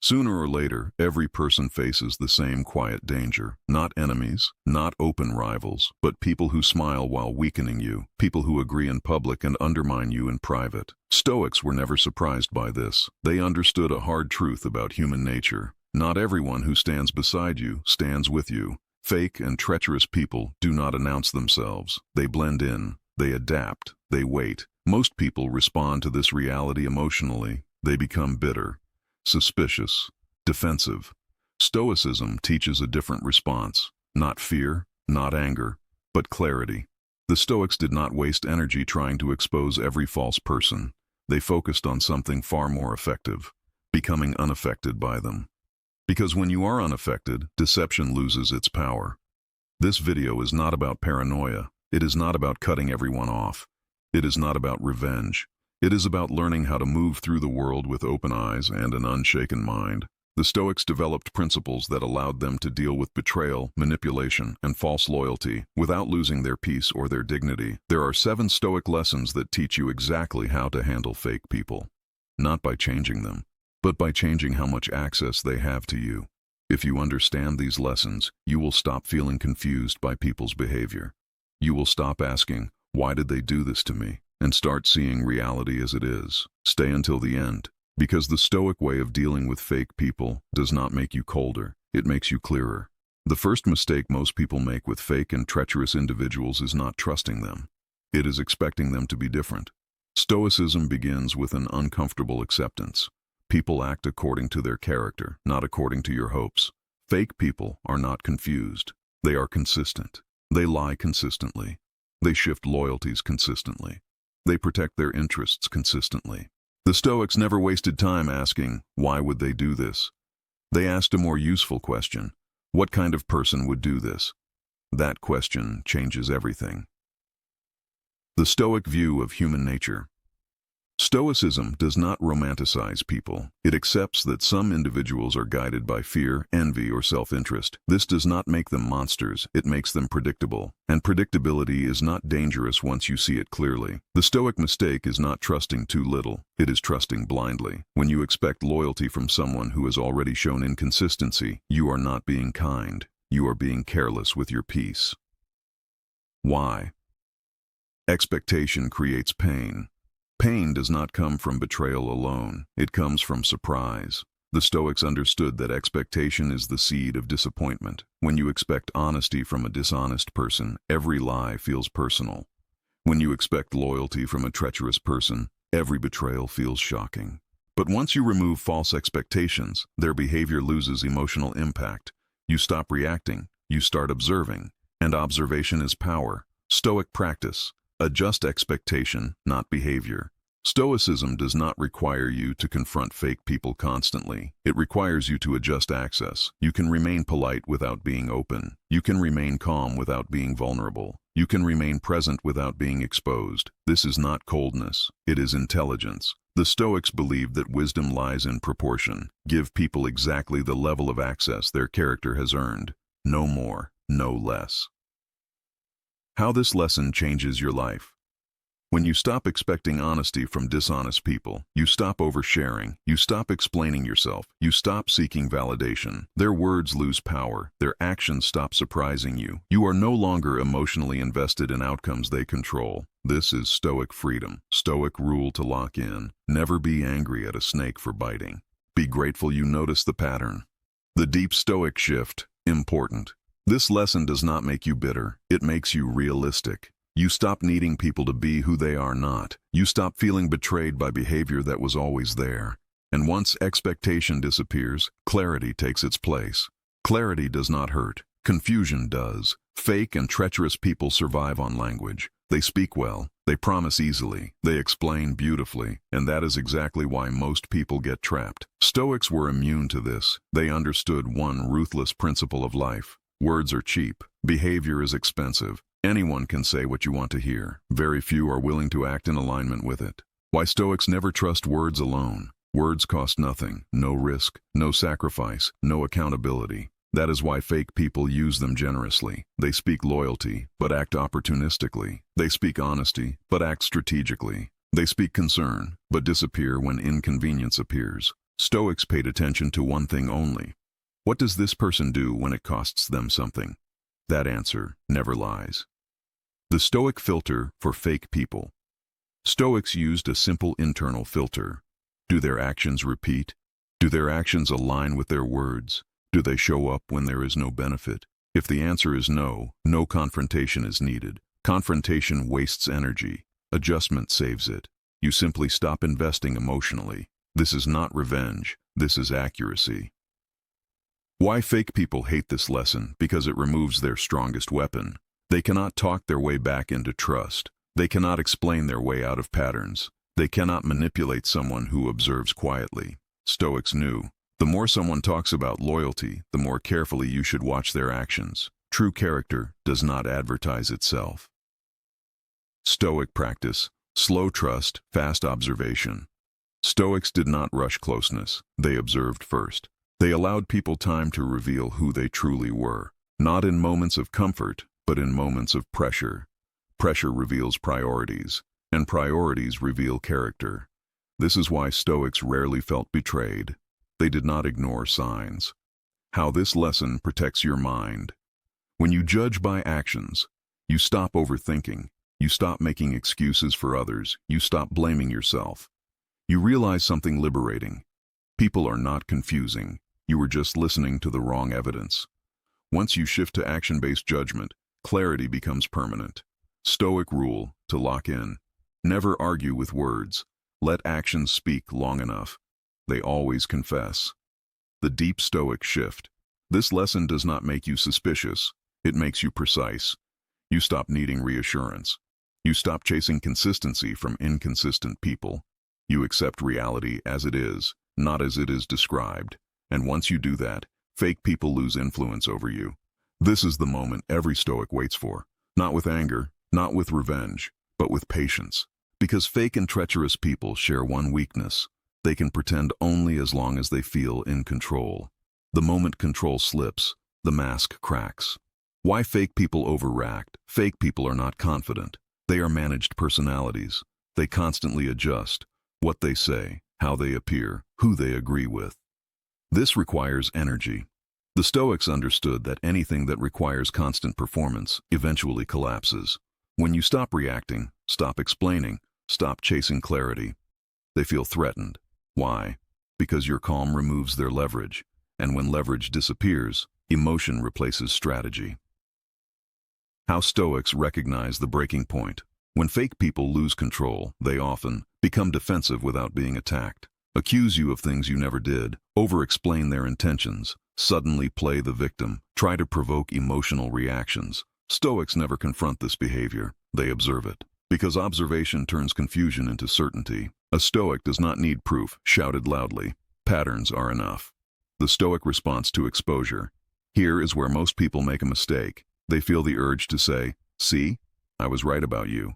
Sooner or later, every person faces the same quiet danger. Not enemies, not open rivals, but people who smile while weakening you, people who agree in public and undermine you in private. Stoics were never surprised by this. They understood a hard truth about human nature. Not everyone who stands beside you stands with you. Fake and treacherous people do not announce themselves. They blend in, they adapt, they wait. Most people respond to this reality emotionally. They become bitter, suspicious, defensive. Stoicism teaches a different response. Not fear, not anger, but clarity. The Stoics did not waste energy trying to expose every false person. They focused on something far more effective, becoming unaffected by them. Because when you are unaffected, deception loses its power. This video is not about paranoia. It is not about cutting everyone off. It is not about revenge. It is about learning how to move through the world with open eyes and an unshaken mind. The Stoics developed principles that allowed them to deal with betrayal, manipulation, and false loyalty without losing their peace or their dignity. There are 7 Stoic lessons that teach you exactly how to handle fake people. Not by changing them, but by changing how much access they have to you. If you understand these lessons, you will stop feeling confused by people's behavior. You will stop asking, "Why did they do this to me?" and start seeing reality as it is. Stay until the end, because the Stoic way of dealing with fake people does not make you colder, it makes you clearer. The first mistake most people make with fake and treacherous individuals is not trusting them. It is expecting them to be different. Stoicism begins with an uncomfortable acceptance. People act according to their character, not according to your hopes. Fake people are not confused. They are consistent. They lie consistently. They shift loyalties consistently. They protect their interests consistently. The Stoics never wasted time asking, "Why would they do this?" They asked a more useful question: what kind of person would do this? That question changes everything. The Stoic view of human nature. Stoicism does not romanticize people. It accepts that some individuals are guided by fear, envy, or self-interest. This does not make them monsters, it makes them predictable. And predictability is not dangerous once you see it clearly. The Stoic mistake is not trusting too little, it is trusting blindly. When you expect loyalty from someone who has already shown inconsistency, you are not being kind. You are being careless with your peace. Why? Expectation creates pain. Pain does not come from betrayal alone, it comes from surprise. The Stoics understood that expectation is the seed of disappointment. When you expect honesty from a dishonest person, every lie feels personal. When you expect loyalty from a treacherous person, every betrayal feels shocking. But once you remove false expectations, their behavior loses emotional impact. You stop reacting, you start observing, and observation is power. Stoic practice. Adjust expectation, not behavior. Stoicism does not require you to confront fake people constantly. It requires you to adjust access. You can remain polite without being open. You can remain calm without being vulnerable. You can remain present without being exposed. This is not coldness. It is intelligence. The Stoics believed that wisdom lies in proportion. Give people exactly the level of access their character has earned. No more, no less. How this lesson changes your life. When you stop expecting honesty from dishonest people, you stop oversharing, you stop explaining yourself, you stop seeking validation. Their words lose power, their actions stop surprising you. You are no longer emotionally invested in outcomes they control. This is Stoic freedom, Stoic rule to lock in. Never be angry at a snake for biting. Be grateful you notice the pattern. The deep Stoic shift, important. This lesson does not make you bitter, it makes you realistic. You stop needing people to be who they are not. You stop feeling betrayed by behavior that was always there. And once expectation disappears, clarity takes its place. Clarity does not hurt, confusion does. Fake and treacherous people survive on language. They speak well, they promise easily, they explain beautifully, and that is exactly why most people get trapped. Stoics were immune to this. They understood one ruthless principle of life. Words are cheap. Behavior is expensive. Anyone can say what you want to hear. Very few are willing to act in alignment with it. Why Stoics never trust words alone. Words cost nothing, no risk, no sacrifice, no accountability. That is why fake people use them generously. They speak loyalty, but act opportunistically. They speak honesty, but act strategically. They speak concern, but disappear when inconvenience appears. Stoics paid attention to one thing only. What does this person do when it costs them something? That answer never lies. The Stoic filter for fake people. Stoics used a simple internal filter. Do their actions repeat? Do their actions align with their words? Do they show up when there is no benefit? If the answer is no, no confrontation is needed. Confrontation wastes energy. Adjustment saves it. You simply stop investing emotionally. This is not revenge. This is accuracy. Why fake people hate this lesson? Because it removes their strongest weapon. They cannot talk their way back into trust. They cannot explain their way out of patterns. They cannot manipulate someone who observes quietly. Stoics knew, the more someone talks about loyalty, the more carefully you should watch their actions. True character does not advertise itself. Stoic practice: slow trust, fast observation. Stoics did not rush closeness. They observed first. They allowed people time to reveal who they truly were, not in moments of comfort, but in moments of pressure. Pressure reveals priorities, and priorities reveal character. This is why Stoics rarely felt betrayed. They did not ignore signs. How this lesson protects your mind. When you judge by actions, you stop overthinking. You stop making excuses for others. You stop blaming yourself. You realize something liberating. People are not confusing. You were just listening to the wrong evidence. Once you shift to action-based judgment, clarity becomes permanent. Stoic rule: to lock in. Never argue with words. Let actions speak long enough. They always confess. The deep Stoic shift. This lesson does not make you suspicious. It makes you precise. You stop needing reassurance. You stop chasing consistency from inconsistent people. You accept reality as it is, not as it is described. And once you do that, fake people lose influence over you. This is the moment every Stoic waits for. Not with anger, not with revenge, but with patience. Because fake and treacherous people share one weakness. They can pretend only as long as they feel in control. The moment control slips, the mask cracks. Why fake people overreact? Fake people are not confident. They are managed personalities. They constantly adjust what they say, how they appear, who they agree with. This requires energy. The Stoics understood that anything that requires constant performance eventually collapses. When you stop reacting, stop explaining, stop chasing clarity, they feel threatened. Why? Because your calm removes their leverage, and when leverage disappears, emotion replaces strategy. How Stoics recognize the breaking point. When fake people lose control, they often become defensive without being attacked, accuse you of things you never did, over-explain their intentions, suddenly play the victim, try to provoke emotional reactions. Stoics never confront this behavior. They observe it. Because observation turns confusion into certainty. A Stoic does not need proof shouted loudly. Patterns are enough. The Stoic response to exposure. Here is where most people make a mistake. They feel the urge to say, "See, I was right about you."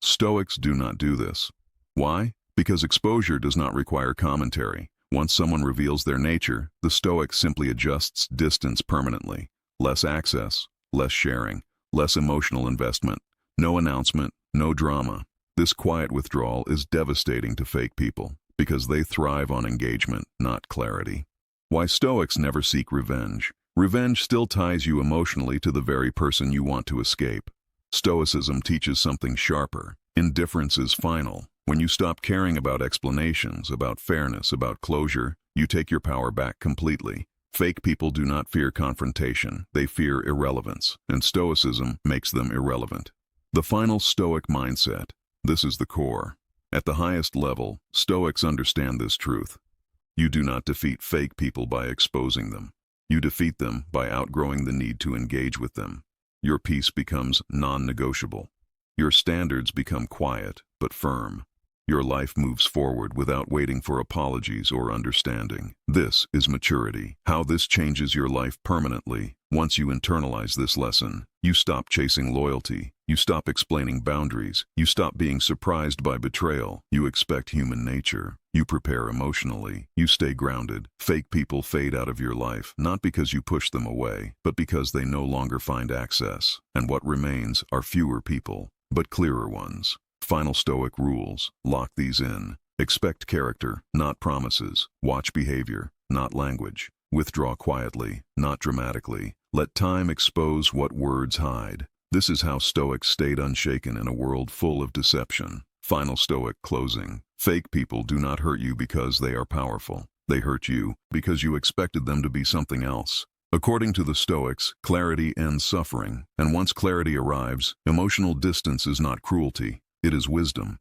Stoics do not do this. Why? Because exposure does not require commentary. Once someone reveals their nature, the Stoic simply adjusts distance permanently. Less access, less sharing, less emotional investment. No announcement, no drama. This quiet withdrawal is devastating to fake people because they thrive on engagement, not clarity. Why Stoics never seek revenge. Revenge still ties you emotionally to the very person you want to escape. Stoicism teaches something sharper. Indifference is final. When you stop caring about explanations, about fairness, about closure, you take your power back completely. Fake people do not fear confrontation. They fear irrelevance, and Stoicism makes them irrelevant. The final Stoic mindset. This is the core. At the highest level, Stoics understand this truth. You do not defeat fake people by exposing them. You defeat them by outgrowing the need to engage with them. Your peace becomes non-negotiable. Your standards become quiet but firm. Your life moves forward without waiting for apologies or understanding. This is maturity. How this changes your life permanently. Once you internalize this lesson, you stop chasing loyalty. You stop explaining boundaries. You stop being surprised by betrayal. You expect human nature. You prepare emotionally. You stay grounded. Fake people fade out of your life, not because you push them away, but because they no longer find access. And what remains are fewer people, but clearer ones. Final Stoic rules. Lock these in. Expect character, not promises. Watch behavior, not language. Withdraw quietly, not dramatically. Let time expose what words hide. This is how Stoics stayed unshaken in a world full of deception. Final Stoic closing. Fake people do not hurt you because they are powerful. They hurt you because you expected them to be something else. According to the Stoics, clarity ends suffering, and once clarity arrives, emotional distance is not cruelty, it is wisdom.